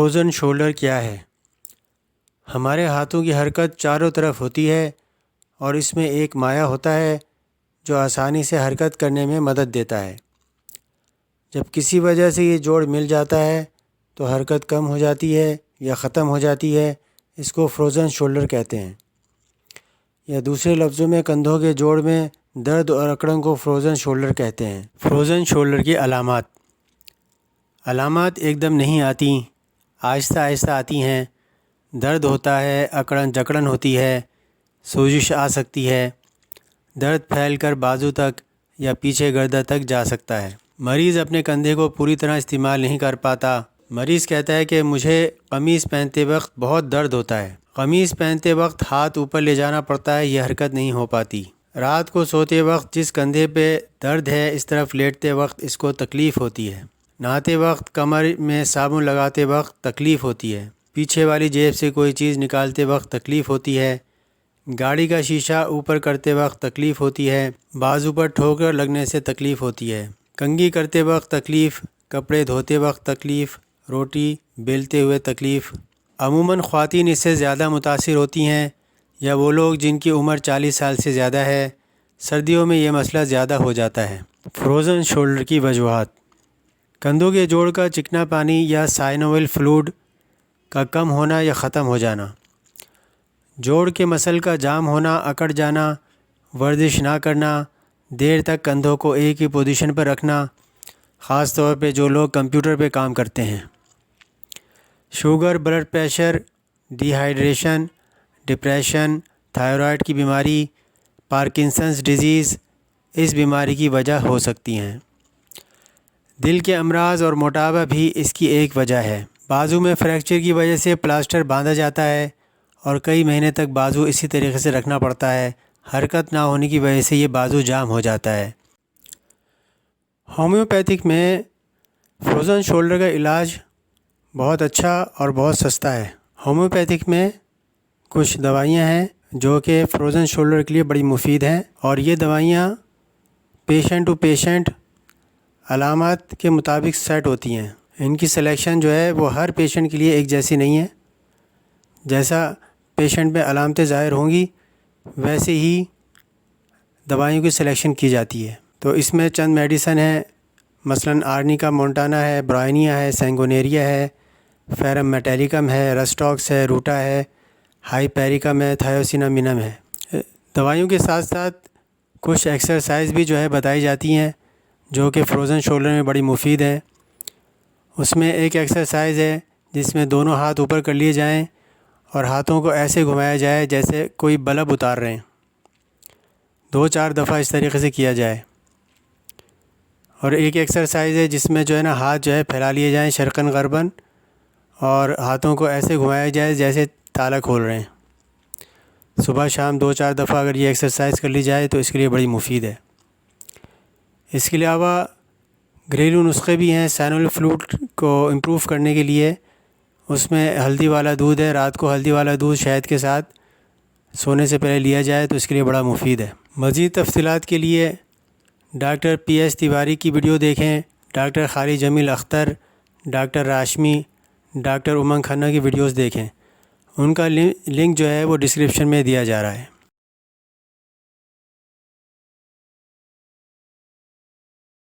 Frozen shoulder کیا ہے؟ ہمارے ہاتھوں کی حرکت چاروں طرف ہوتی ہے اور اس میں ایک مایع ہوتا ہے جو آسانی سے حرکت کرنے میں مدد دیتا ہے۔ جب کسی وجہ سے یہ جوڑ مل جاتا ہے تو حرکت کم ہو جاتی ہے یا ختم ہو جاتی ہے، اس کو فروزن شولڈر کہتے ہیں۔ یا دوسرے لفظوں میں کندھوں کے جوڑ میں درد اور اکڑن کو فروزن شولڈر کہتے ہیں۔ فروزن شولڈر کی علامات ایک دم نہیں آتی، آہستہ آہستہ آتی ہیں۔ درد ہوتا ہے، اکڑن جکڑن ہوتی ہے، سوزش آ سکتی ہے، درد پھیل کر بازو تک یا پیچھے گردن تک جا سکتا ہے۔ مریض اپنے کندھے کو پوری طرح استعمال نہیں کر پاتا۔ مریض کہتا ہے کہ مجھے قمیص پہنتے وقت بہت درد ہوتا ہے۔ قمیص پہنتے وقت ہاتھ اوپر لے جانا پڑتا ہے، یہ حرکت نہیں ہو پاتی۔ رات کو سوتے وقت جس کندھے پہ درد ہے اس طرف لیٹتے وقت اس کو تکلیف ہوتی ہے۔ نہاتے وقت کمر میں صابن لگاتے وقت تکلیف ہوتی ہے۔ پیچھے والی جیب سے کوئی چیز نکالتے وقت تکلیف ہوتی ہے۔ گاڑی کا شیشہ اوپر کرتے وقت تکلیف ہوتی ہے۔ بازو پر ٹھوکر لگنے سے تکلیف ہوتی ہے۔ کنگھی کرتے وقت تکلیف، کپڑے دھوتے وقت تکلیف، روٹی بیلتے ہوئے تکلیف۔ عموماً خواتین اس سے زیادہ متاثر ہوتی ہیں یا وہ لوگ جن کی عمر 40 سال سے زیادہ ہے۔ سردیوں میں یہ مسئلہ زیادہ ہو جاتا ہے۔ فروزن شولڈر کی وجوہات: کندھوں کے جوڑ کا چکنا پانی یا سائنوول فلوئڈ کا کم ہونا یا ختم ہو جانا، جوڑ کے مسل کا جام ہونا، اکڑ جانا، ورزش نہ کرنا، دیر تک کندھوں کو ایک ہی پوزیشن پر رکھنا، خاص طور پہ جو لوگ کمپیوٹر پہ کام کرتے ہیں۔ Sugar, blood pressure, dehydration, depression, thyroid کی بیماری، پارکنسنس ڈیزیز اس بیماری کی وجہ ہو سکتی ہیں۔ دل کے امراض اور موٹاپا بھی اس کی ایک وجہ ہے۔ بازو میں فریکچر کی وجہ سے پلاسٹر باندھا جاتا ہے اور کئی مہینے تک بازو اسی طریقے سے رکھنا پڑتا ہے۔ حرکت نہ ہونے کی وجہ سے یہ بازو جام ہو جاتا ہے۔ ہومیوپیتھک میں فروزن شولڈر کا علاج بہت اچھا اور بہت سستا ہے۔ ہومیوپیتھک میں کچھ دوائیاں ہیں جو کہ فروزن شولڈر کے لیے بڑی مفید ہیں، اور یہ دوائیاں پیشنٹ ٹو پیشنٹ علامات کے مطابق سیٹ ہوتی ہیں۔ ان کی سلیکشن جو ہے وہ ہر پیشنٹ کے لیے ایک جیسی نہیں ہے۔ جیسا پیشنٹ میں علامتیں ظاہر ہوں گی ویسے ہی دوائیوں کی سلیکشن کی جاتی ہے۔ تو اس میں چند میڈیسن ہیں، مثلاً آرنیکا مونٹانا ہے، برائنیا ہے، سینگونیریا ہے، فیرم میٹیلیکم ہے، رسٹاکس ہے، روٹا ہے، ہائی پیریکم ہے، تھائیوسینامینم ہے۔ دوائیوں کے ساتھ ساتھ کچھ ایکسرسائز بھی جو ہے بتائی جاتی ہیں جو کہ فروزن شولڈر میں بڑی مفید ہے۔ اس میں ایک ایکسرسائز ہے جس میں دونوں ہاتھ اوپر کر لیے جائیں اور ہاتھوں کو ایسے گھمایا جائے جیسے کوئی بلب اتار رہے ہیں۔ 2-4 دفعہ اس طریقے سے کیا جائے۔ اور ایک ایکسرسائز ہے جس میں جو ہے نا ہاتھ جو ہے پھیلا لیے جائیں شرقاً غرباً اور ہاتھوں کو ایسے گھمایا جائے جیسے تالا کھول رہے ہیں۔ صبح شام 2-4 دفعہ اگر یہ ایکسرسائز کر لی جائے تو اس کے لیے بڑی مفید ہے۔ اس کے علاوہ گھریلو نسخے بھی ہیں سائنوول فلوئڈ کو امپروو کرنے کے لیے۔ اس میں ہلدی والا دودھ ہے، رات کو ہلدی والا دودھ شہد کے ساتھ سونے سے پہلے لیا جائے تو اس کے لیے بڑا مفید ہے۔ مزید تفصیلات کے لیے ڈاکٹر PS تیواری کی ویڈیو دیکھیں، ڈاکٹر خالد جمیل اختر، ڈاکٹر راشمی، ڈاکٹر امنگ کھنہ کی ویڈیوز دیکھیں۔ ان کا لنک جو ہے وہ ڈسکرپشن میں دیا جا رہا ہے۔